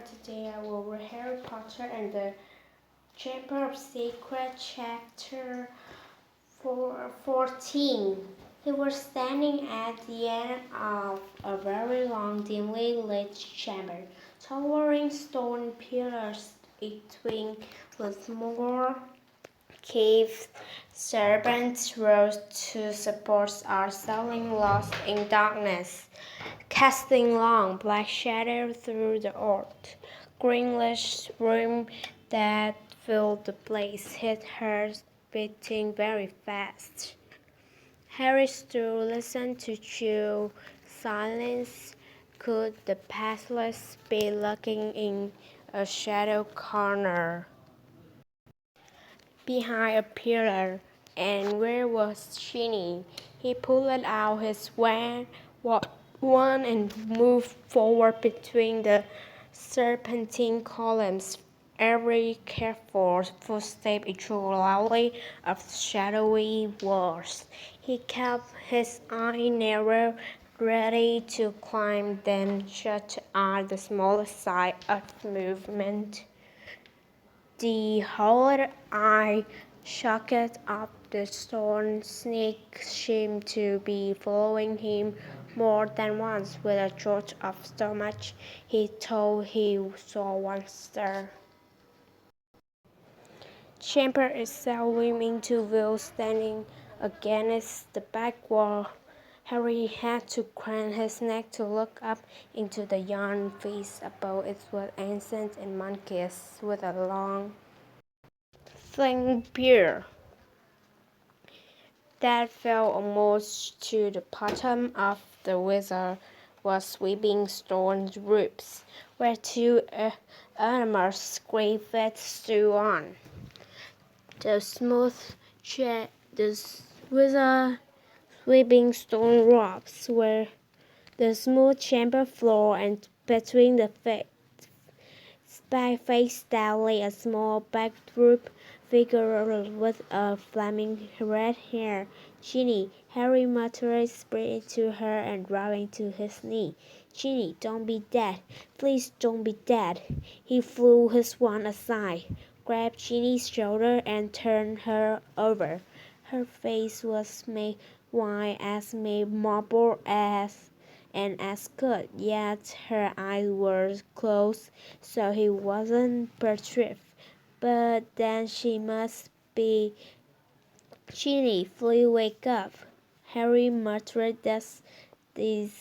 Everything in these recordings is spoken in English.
today I will read Harry Potter and the Chamber of Secrets, chapter 14. He was standing at the end of a very long, dimly lit chamber. Towering stone pillars between with more cave serpents rose to support our soaring lost in darkness, casting long black shadows through the old, greenish room that filled the place. His heart beating very fast. Harry stood, listened to chill silence. Could the pathless be lurking in a shadow corner behind a pillar? And where was Ginny? He pulled out his wand and moved forward between the serpentine columns. Every careful footstep echoed loudly of shadowy walls. He kept his eye narrow, ready to climb, then shut at the smallest sign of movement. The hollow eye shocked up the stone snake seemed to be following him more than once. With a jolt of stomach, he thought he saw one stir. Chamber itself came into view, standing against the back wall. Harry had to crane his neck to look up into the yarn face above. It was ancient and monkish, with a long, thin beard that fell almost to the bottom of the wizard was sweeping stone roofs, where two enormous grey feet stood on. The smooth the wizard sweeping stone roofs were the smooth chamber floor, and between the feet faced downly a small backdrop figure with a flaming red hair. Ginny, Harry muttered, springing to her and dropping to his knee. Ginny, don't be dead. Please don't be dead. He threw his wand aside, grabbed Ginny's shoulder, and turned her over. Her face was made white as marble and as good, yet her eyes were closed, so he wasn't perceived. But then she must be. Ginny, please wake up. Harry muttered desperately,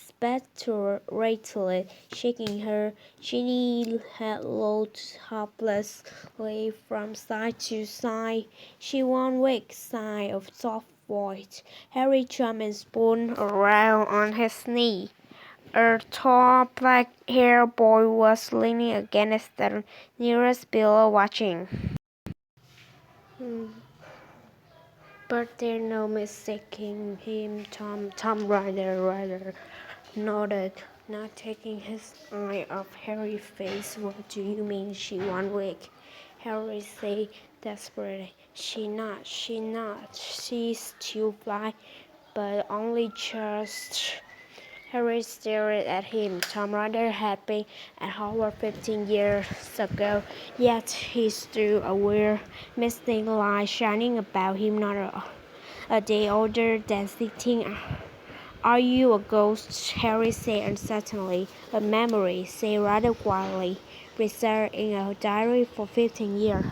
shaking her. Ginny had looked helplessly from side to side. She won't wake, sighed a soft voice. Harry jumped and spun around on his knee. A tall, black-haired boy was leaning against the nearest pillar watching. But there's no mistaking him, Tom Rider nodded, not taking his eye off Harry's face. What do you mean she won't wake? Harry said desperately. She's not. She's still blind, but only just. Harry stared at him. Tom Rider had been at Hogwarts 15 years ago, yet he stood aware, misty light shining about him, not a day older than 16. Are you a ghost? Harry said uncertainly. A memory, said Rider quietly, preserved in a diary for 15 years.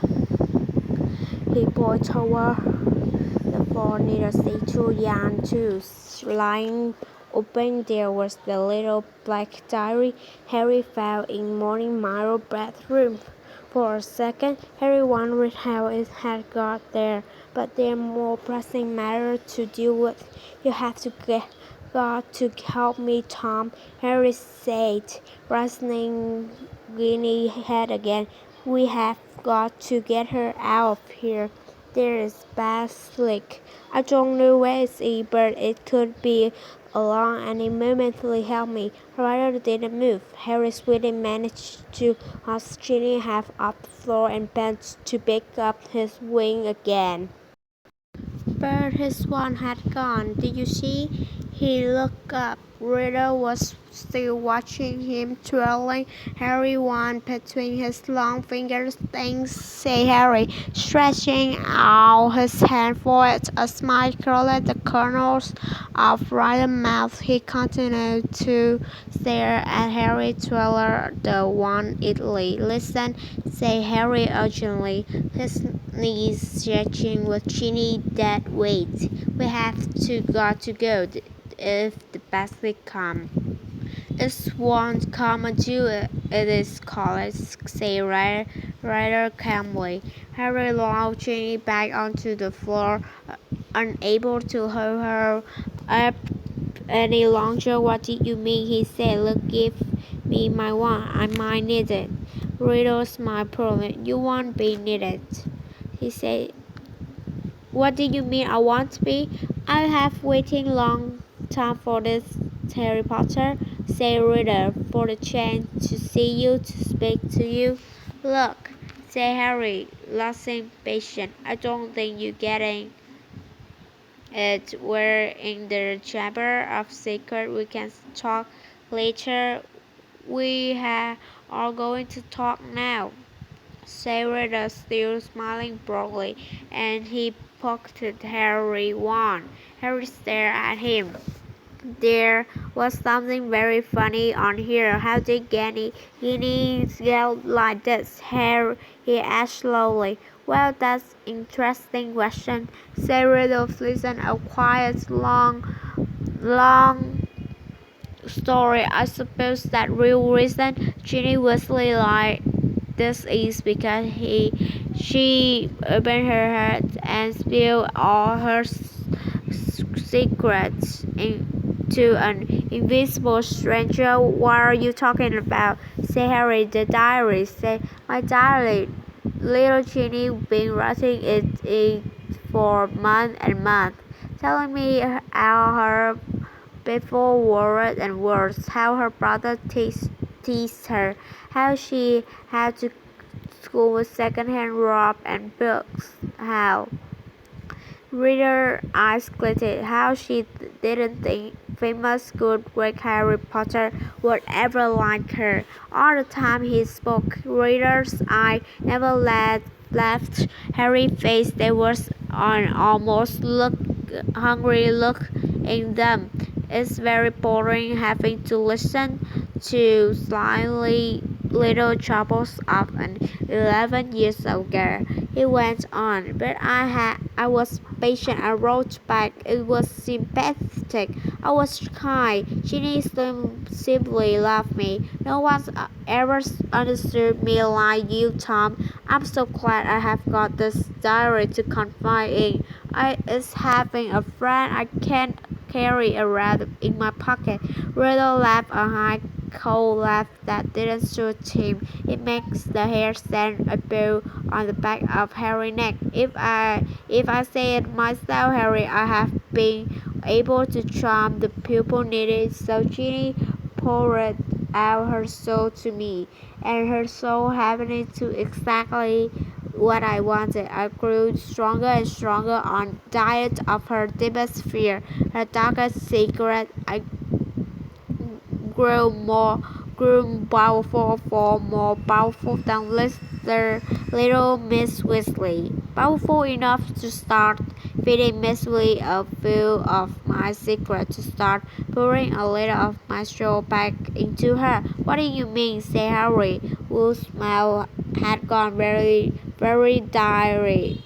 He pointed toward the floor near the statue. Yan too, lying open there was the little black diary Harry found in Morning Mirror's bedroom. For a second, Harry wondered how it had got there, but there are more pressing matters to deal with. You have got to help me, Tom, Harry said, raising Ginny's head again. We have got to get her out of here. There is basilisk. I don't know where it is, but it could be along any moment. Please help me. Ryder didn't move. Harry swiftly managed to hoist Ginny half off the floor and bent to pick up his wing again. But his wand had gone. Did you see? He looked up. Riddle was still watching him, twirling Harry wand between his long fingers. "Thanks," said Harry, stretching out his hand for it. A smile curled the corners of Riddle's mouth. He continued to stare at Harry, twirl the wand idly. "Listen," said Harry urgently, his knees shaking with Ginny. "Dad, wait. We have got to go if the basket come." "It won't come until it is called," said Ryder calmly. Harry lounged back onto the floor, unable to hold her up any longer. "What did you mean?" he said. "Look, give me my wand. I might need it." Riddle smiled poorly. "You won't be needed," he said. "What do you mean I won't be? I have waited long time for this, Harry Potter," said Riddle, "for the chance to see you, to speak to you." "Look," said Harry, losing patience, "I don't think you're getting it. We're in the Chamber of Secrets. We can talk later. We are going to talk now," said Riddle, still smiling broadly, and he pocketed Harry's wand. Harry stared at him. There was something very funny on here. "How did Ginny get like this?" he asked slowly. "Well, that's an interesting question," said Riddle. "Listen, a quiet, long story. I suppose that real reason Ginny Weasley like this is because she opened her heart and spilled all her secrets to an invisible stranger." "What are you talking about?" said Harry. "The diary," said "My diary. Little Ginny been writing it for months and months, telling me how her before words and words, how her brother teased her, how she had to school with second-hand rope and books, how—" Reader eyes glittered. "How she didn't think famous good Great Harry Potter would ever like her." All the time he spoke, Reader's eye never left Harry's face. There was an almost hungry look in them. "It's very boring having to listen to slightly little troubles of an 11-year-old girl," he went on. "But I was patient. I wrote back. It was sympathetic. I was kind. Ginny simply loved me. No one's ever understood me like you, Tom. I'm so glad I have got this diary to confide in. It's having a friend I can carry around in my pocket." Riddle laughed a high, cold laugh that didn't suit him. It makes the hair stand a bow on the back of Harry's neck. If I say it myself, Harry, I have been able to charm the people needed." So Ginny poured out her soul to me, and her soul happened to exactly what I wanted. I grew stronger and stronger on diet of her deepest fear, her darkest secret. I grew powerful, far more powerful than little Miss Weasley. Powerful enough to start feeding Miss Weasley a few of my secrets, to start pouring a little of my soul back into her. "What do you mean?" said Harry, whose smile had gone very, very diary.